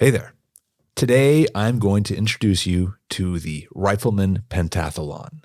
Hey there. Today, I'm going to introduce you to the Rifleman Pentathlon.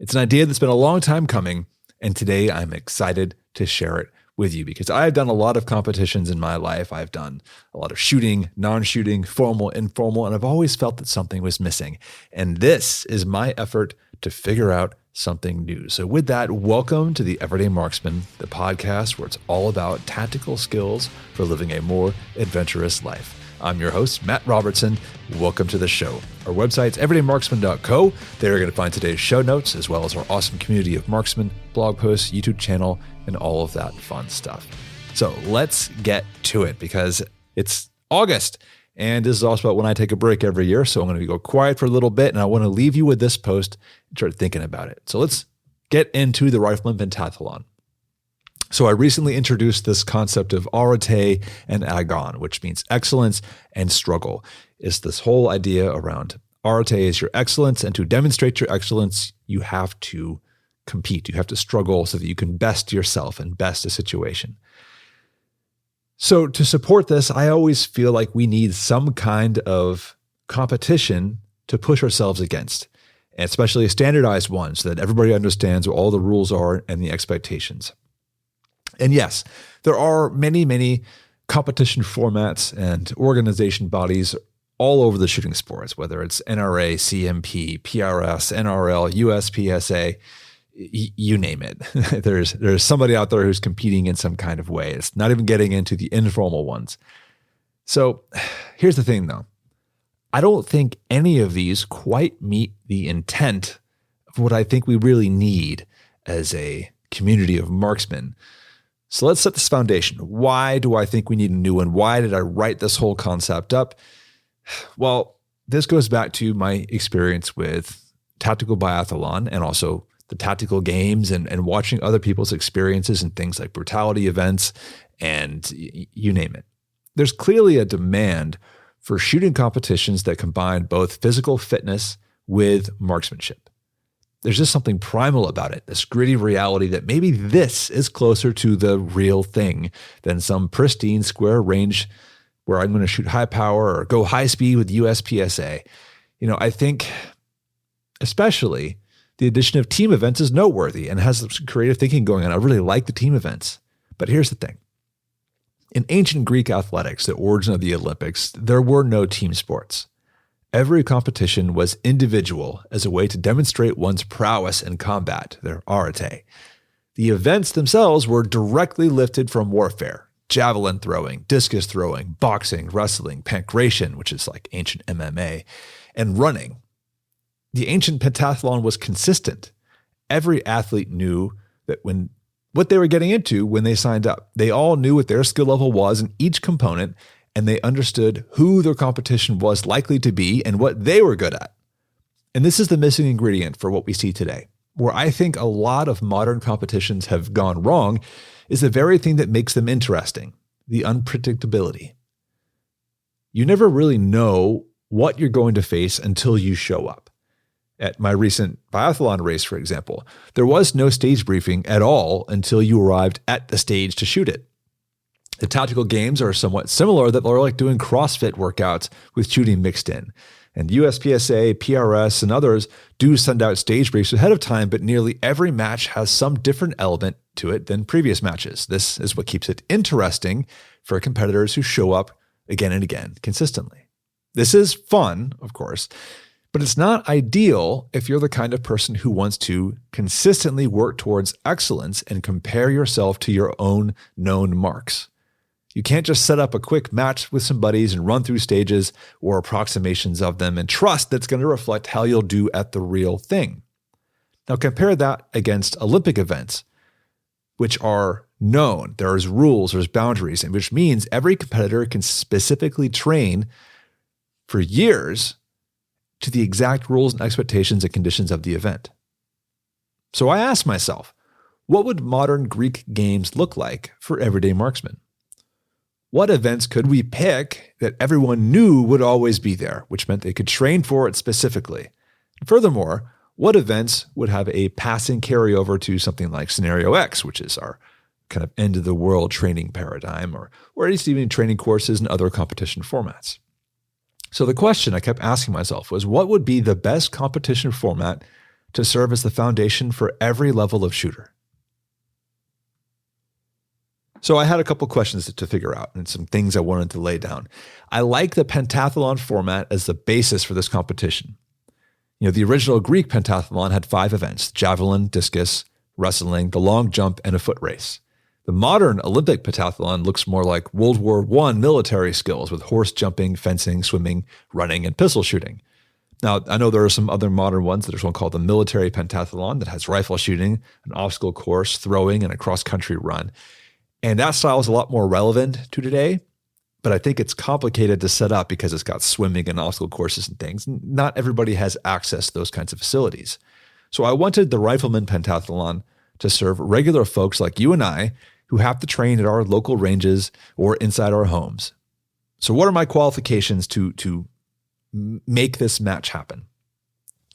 It's an idea that's been a long time coming, and today I'm excited to share it with you because I've done a lot of competitions in my life. I've done a lot of shooting, non-shooting, formal, informal, and I've always felt that something was missing. And this is my effort to figure out something new. So with that, welcome to the Everyday Marksmen, the podcast where it's all about tactical skills for living a more adventurous life. I'm your host, Matt Robertson. Welcome to the show. Our website's everydaymarksmen.co. There you're going to find today's show notes, as well as our awesome community of marksmen, blog posts, YouTube channel, and all of that fun stuff. So let's get to it because it's August, and this is also about when I take a break every year. So I'm going to go quiet for a little bit, and I want to leave you with this post and start thinking about it. So let's get into the Rifleman Pentathlon. So I recently introduced this concept of arete and agon, which means excellence and struggle. It's this whole idea around arete is your excellence, and to demonstrate your excellence, you have to compete. You have to struggle so that you can best yourself and best a situation. So to support this, I always feel like we need some kind of competition to push ourselves against, and especially a standardized one so that everybody understands what all the rules are and the expectations. And yes, there are many, many competition formats and organization bodies all over the shooting sports, whether it's NRA, CMP, PRS, NRL, USPSA, you name it. There's somebody out there who's competing in some kind of way. It's not even getting into the informal ones. So here's the thing, though. I don't think any of these quite meet the intent of what I think we really need as a community of marksmen. So let's set this foundation. Why do I think we need a new one? Why did I write this whole concept up? Well, this goes back to my experience with tactical biathlon and also the tactical games and watching other people's experiences and things like brutality events and you name it. There's clearly a demand for shooting competitions that combine both physical fitness with marksmanship. There's just something primal about it, this gritty reality that maybe this is closer to the real thing than some pristine square range where I'm going to shoot high power or go high speed with USPSA. I think especially the addition of team events is noteworthy and has some creative thinking going on. I really like the team events. But here's the thing. In ancient Greek athletics, the origin of the Olympics, there were no team sports. Every competition was individual as a way to demonstrate one's prowess in combat, their arete. The events themselves were directly lifted from warfare: javelin throwing, discus throwing, boxing, wrestling, pankration, which is like ancient MMA, and running. The ancient pentathlon was consistent. Every athlete knew that what they were getting into when they signed up. They all knew what their skill level was in each component, and they understood who their competition was likely to be and what they were good at. And this is the missing ingredient for what we see today. Where I think a lot of modern competitions have gone wrong is the very thing that makes them interesting: the unpredictability. You never really know what you're going to face until you show up. At my recent biathlon race, for example, there was no stage briefing at all until you arrived at the stage to shoot it. The tactical games are somewhat similar, that are like doing CrossFit workouts with shooting mixed in. And USPSA, PRS, and others do send out stage briefs ahead of time, but nearly every match has some different element to it than previous matches. This is what keeps it interesting for competitors who show up again and again consistently. This is fun, of course, but it's not ideal if you're the kind of person who wants to consistently work towards excellence and compare yourself to your own known marks. You can't just set up a quick match with some buddies and run through stages or approximations of them and trust that's going to reflect how you'll do at the real thing. Now compare that against Olympic events, which are known. There's rules, there's boundaries, and which means every competitor can specifically train for years to the exact rules and expectations and conditions of the event. So I asked myself, what would modern Greek games look like for everyday marksmen? What events could we pick that everyone knew would always be there, which meant they could train for it specifically? And furthermore, what events would have a passing carryover to something like Scenario X, which is our kind of end of the world training paradigm, or at least even training courses and other competition formats? So the question I kept asking myself was, what would be the best competition format to serve as the foundation for every level of shooter? So I had a couple questions to figure out and some things I wanted to lay down. I like the pentathlon format as the basis for this competition. The original Greek pentathlon had 5 events: javelin, discus, wrestling, the long jump, and a foot race. The modern Olympic pentathlon looks more like World War I military skills with horse jumping, fencing, swimming, running, and pistol shooting. Now, I know there are some other modern ones. There's one called the military pentathlon that has rifle shooting, an obstacle course, throwing, and a cross-country run. And that style is a lot more relevant to today, but I think it's complicated to set up because it's got swimming and obstacle courses and things. Not everybody has access to those kinds of facilities. So I wanted the Rifleman Pentathlon to serve regular folks like you and I who have to train at our local ranges or inside our homes. So what are my qualifications to make this match happen?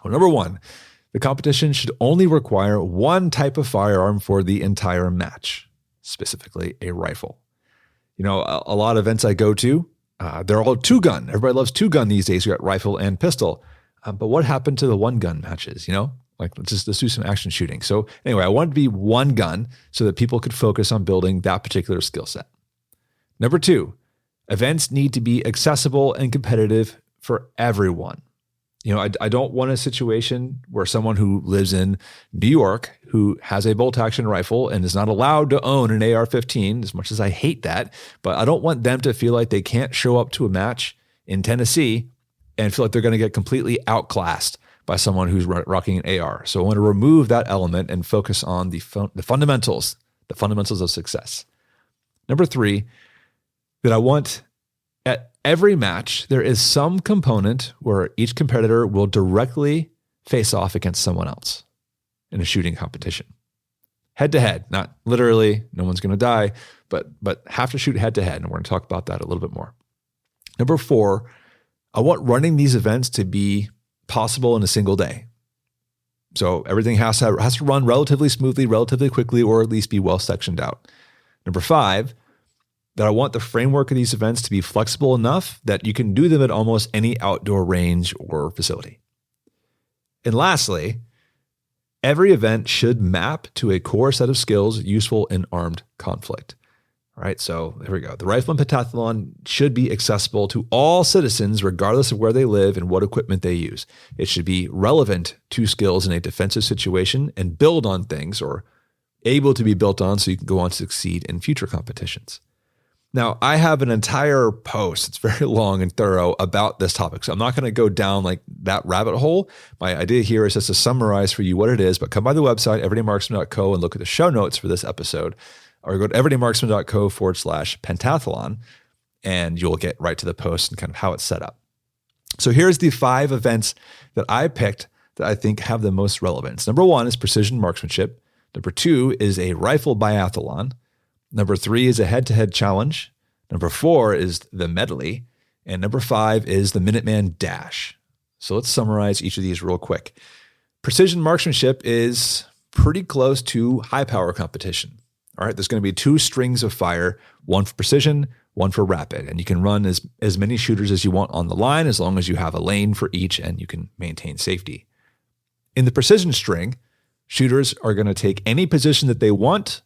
Well, number 1, the competition should only require one type of firearm for the entire match, specifically a rifle. A lot of events I go to, they're all 2-gun. Everybody loves 2-gun these days. You got rifle and pistol. But what happened to the 1-gun matches? Let's do some action shooting. So anyway, I wanted to be 1 gun so that people could focus on building that particular skill set. Number 2, events need to be accessible and competitive for everyone. I don't want a situation where someone who lives in New York who has a bolt action rifle and is not allowed to own an AR-15, as much as I hate that, but I don't want them to feel like they can't show up to a match in Tennessee and feel like they're going to get completely outclassed by someone who's rocking an AR. So I want to remove that element and focus on the fundamentals of success. Number 3, that I want at every match, there is some component where each competitor will directly face off against someone else in a shooting competition. Head to head, not literally, no one's going to die, but have to shoot head to head. And we're going to talk about that a little bit more. Number 4, I want running these events to be possible in a single day. So everything has to run relatively smoothly, relatively quickly, or at least be well sectioned out. Number 5, that I want the framework of these events to be flexible enough that you can do them at almost any outdoor range or facility. And lastly, every event should map to a core set of skills useful in armed conflict. All right, so there we go. The Rifleman Pentathlon should be accessible to all citizens, regardless of where they live and what equipment they use. It should be relevant to skills in a defensive situation and build on things, or able to be built on, so you can go on to succeed in future competitions. Now, I have an entire post, it's very long and thorough, about this topic. So I'm not going to go down like that rabbit hole. My idea here is just to summarize for you what it is, but come by the website, everydaymarksmen.co, and look at the show notes for this episode, or go to everydaymarksmen.co/pentathlon, and you'll get right to the post and kind of how it's set up. So here's the 5 events that I picked that I think have the most relevance. Number 1 is precision marksmanship. Number 2 is a rifle biathlon. Number 3 is a head-to-head challenge. Number 4 is the medley. And number 5 is the Minuteman Dash. So let's summarize each of these real quick. Precision marksmanship is pretty close to high-power competition. All right, there's going to be 2 strings of fire, one for precision, one for rapid. And you can run as many shooters as you want on the line, as long as you have a lane for each and you can maintain safety. In the precision string, shooters are going to take any position that they want,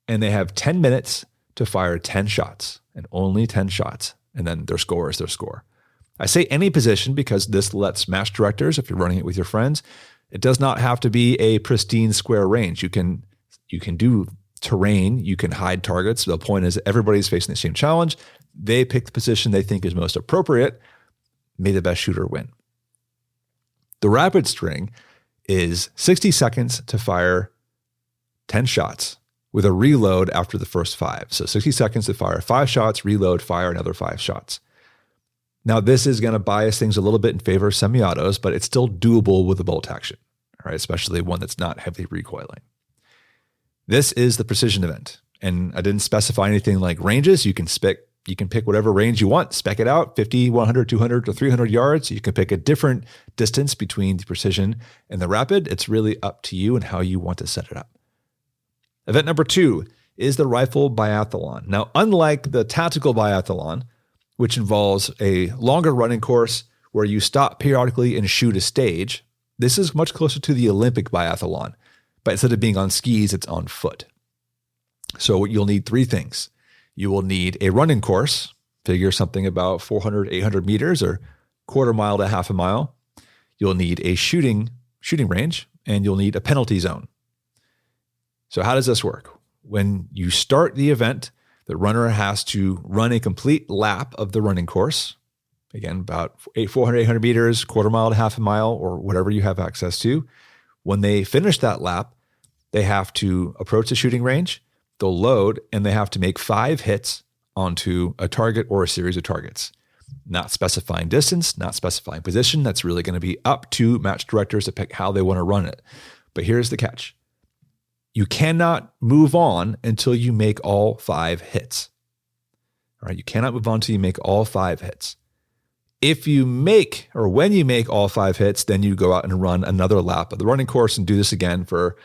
and they have 10 minutes to fire 10 shots, and only 10 shots. And then their score is their score. I say any position because this lets match directors, if you're running it with your friends, it does not have to be a pristine square range. You can do terrain, you can hide targets. The point is everybody's facing the same challenge. They pick the position they think is most appropriate. May the best shooter win. The rapid string is 60 seconds to fire 10 shots with a reload after the first 5. So 60 seconds to fire 5 shots, reload, fire another 5 shots. Now, this is going to bias things a little bit in favor of semi-autos, but it's still doable with a bolt action, all right, especially one that's not heavily recoiling. This is the precision event, and I didn't specify anything like ranges. You can pick whatever range you want, spec it out, 50, 100, 200, or 300 yards. You can pick a different distance between the precision and the rapid. It's really up to you and how you want to set it up. Event number 2 is the rifle biathlon. Now, unlike the tactical biathlon, which involves a longer running course where you stop periodically and shoot a stage. This is much closer to the Olympic biathlon, but instead of being on skis, it's on foot. So you'll need three things. You will need a running course, figure something about 400, 800 meters or quarter mile to half a mile. You'll need a shooting range, and you'll need a penalty zone. So how does this work? When you start the event, the runner has to run a complete lap of the running course. Again, about 400, 800 meters, quarter mile to half a mile, or whatever you have access to. When they finish that lap, they have to approach the shooting range, they'll load, and they have to make 5 hits onto a target or a series of targets. Not specifying distance, not specifying position. That's really going to be up to match directors to pick how they want to run it. But here's the catch. You cannot move on until you make all 5 hits. All right, you cannot move on until you make all 5 hits. If you make, or when you make all 5 hits, then you go out and run another lap of the running course and do this again for,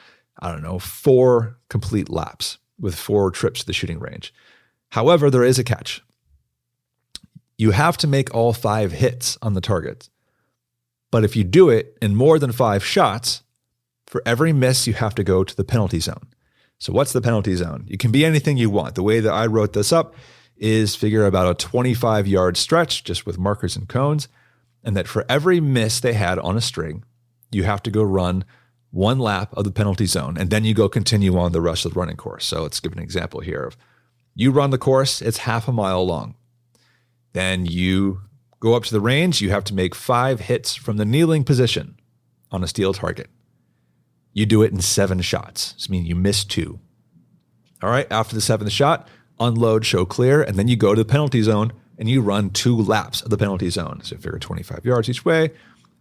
4 complete laps with 4 trips to the shooting range. However, there is a catch. You have to make all 5 hits on the target. But if you do it in more than 5 shots, for every miss, you have to go to the penalty zone. So what's the penalty zone? It can be anything you want. The way that I wrote this up is figure about a 25-yard stretch just with markers and cones, and that for every miss they had on a string, you have to go run 1 lap of the penalty zone, and then you go continue on the rest of the running course. So let's give an example here of you run the course, it's half a mile long. Then you go up to the range, you have to make 5 hits from the kneeling position on a steel target. You do it in 7 shots. This means you miss 2. All right, after the 7th shot, unload, show clear, and then you go to the penalty zone and you run 2 laps of the penalty zone. So figure 25 yards each way.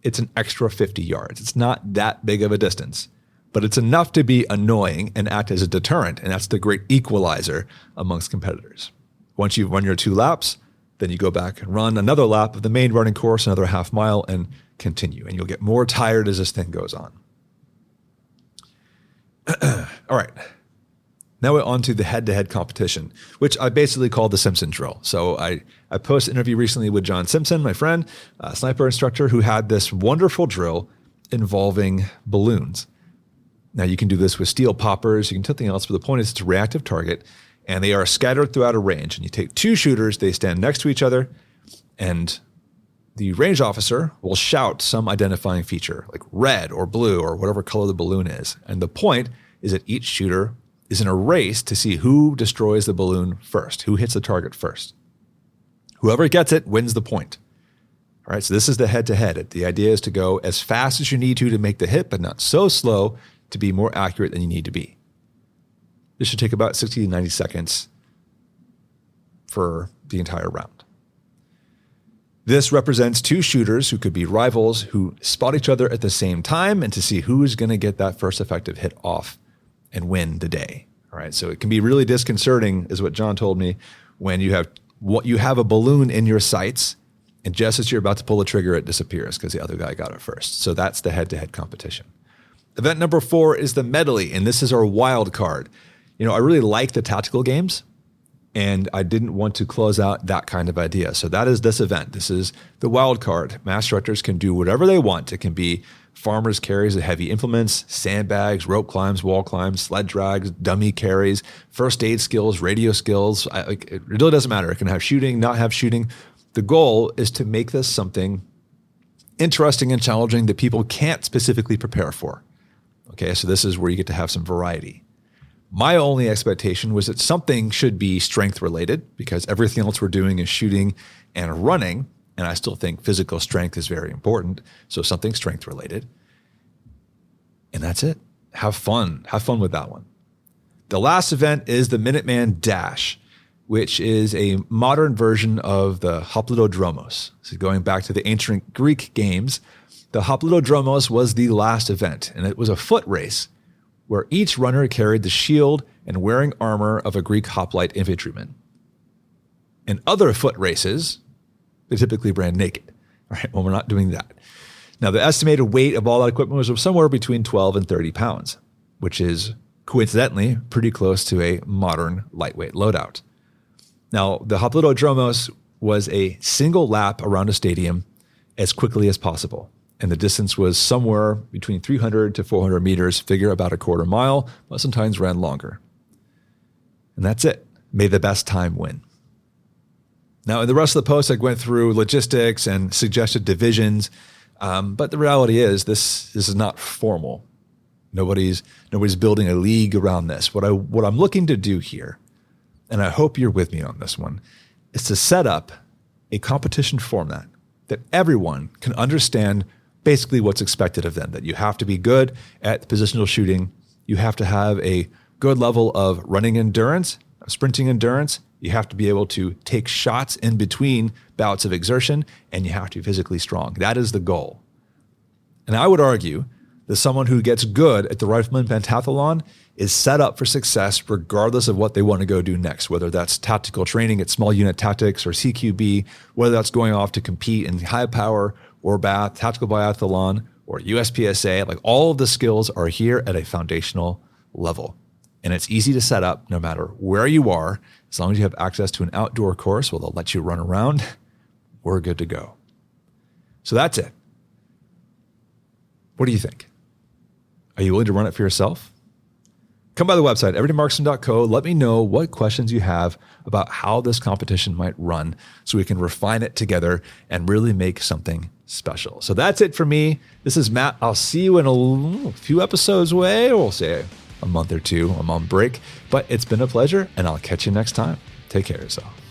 It's an extra 50 yards. It's not that big of a distance, but it's enough to be annoying and act as a deterrent, and that's the great equalizer amongst competitors. Once you've run your 2 laps, then you go back and run another lap of the main running course, another half mile, and continue. And you'll get more tired as this thing goes on. All right. Now we're on to the head-to-head competition, which I basically call the Simpson drill. So I posted an interview recently with John Simpson, my friend, a sniper instructor, who had this wonderful drill involving balloons. Now you can do this with steel poppers, you can do something else, but the point is it's a reactive target, and they are scattered throughout a range. And you take 2 shooters, they stand next to each other, and the range officer will shout some identifying feature, like red or blue or whatever color the balloon is. And the point is that each shooter is in a race to see who destroys the balloon first, who hits the target first. Whoever gets it wins the point. All right, so this is the head-to-head. The idea is to go as fast as you need to make the hit, but not so slow to be more accurate than you need to be. This should take about 60 to 90 seconds for the entire round. This represents 2 shooters who could be rivals who spot each other at the same time and to see who's going to get that first effective hit off and win the day. All right, so it can be really disconcerting, is what John told me, when you have a balloon in your sights, and just as you're about to pull the trigger, it disappears because the other guy got it first. So that's the head-to-head competition. Event number 4 is the medley, and this is our wild card. I really like the tactical games, and I didn't want to close out that kind of idea. So that is this event. This is the wild card. Master instructors can do whatever they want. It can be farmers' carries of heavy implements, sandbags, rope climbs, wall climbs, sled drags, dummy carries, first aid skills, radio skills. It really doesn't matter. It can have shooting, not have shooting. The goal is to make this something interesting and challenging that people can't specifically prepare for. Okay, so this is where you get to have some variety. My only expectation was that something should be strength related because everything else we're doing is shooting and running. And I still think physical strength is very important. So something strength related. And that's it. Have fun. Have fun with that one. The last event is the Minuteman Dash, which is a modern version of the Hoplitodromos. So going back to the ancient Greek games, the Hoplitodromos was the last event, and it was a foot race where each runner carried the shield and wearing armor of a Greek hoplite infantryman. In other foot races, they typically ran naked. All right, well, we're not doing that. Now, the estimated weight of all that equipment was somewhere between 12 and 30 pounds, which is coincidentally pretty close to a modern lightweight loadout. Now, the Hoplitodromos was a single lap around a stadium as quickly as possible. And the distance was somewhere between 300 to 400 meters, figure about a quarter mile, but sometimes ran longer. And that's it. May the best time win. Now, in the rest of the post, I went through logistics and suggested divisions, but the reality is this is not formal. Nobody's building a league around this. What I'm looking to do here, and I hope you're with me on this one, is to set up a competition format that everyone can understand basically what's expected of them, that you have to be good at positional shooting. You have to have a good level of running endurance, sprinting endurance. You have to be able to take shots in between bouts of exertion, and you have to be physically strong. That is the goal. And I would argue that someone who gets good at the Rifleman Pentathlon is set up for success regardless of what they want to go do next, whether that's tactical training at small unit tactics or CQB, whether that's going off to compete in high power or tactical biathlon or USPSA. Like, all of the skills are here at a foundational level. And it's easy to set up no matter where you are. As long as you have access to an outdoor course where they'll let you run around, we're good to go. So that's it. What do you think? Are you willing to run it for yourself? Come by the website, everydaymarksmen.co. Let me know what questions you have about how this competition might run so we can refine it together and really make something special. So that's it for me. This is Matt. I'll see you in a few episodes away, or we'll say a month or two. I'm on break, but it's been a pleasure, and I'll catch you next time. Take care of yourself.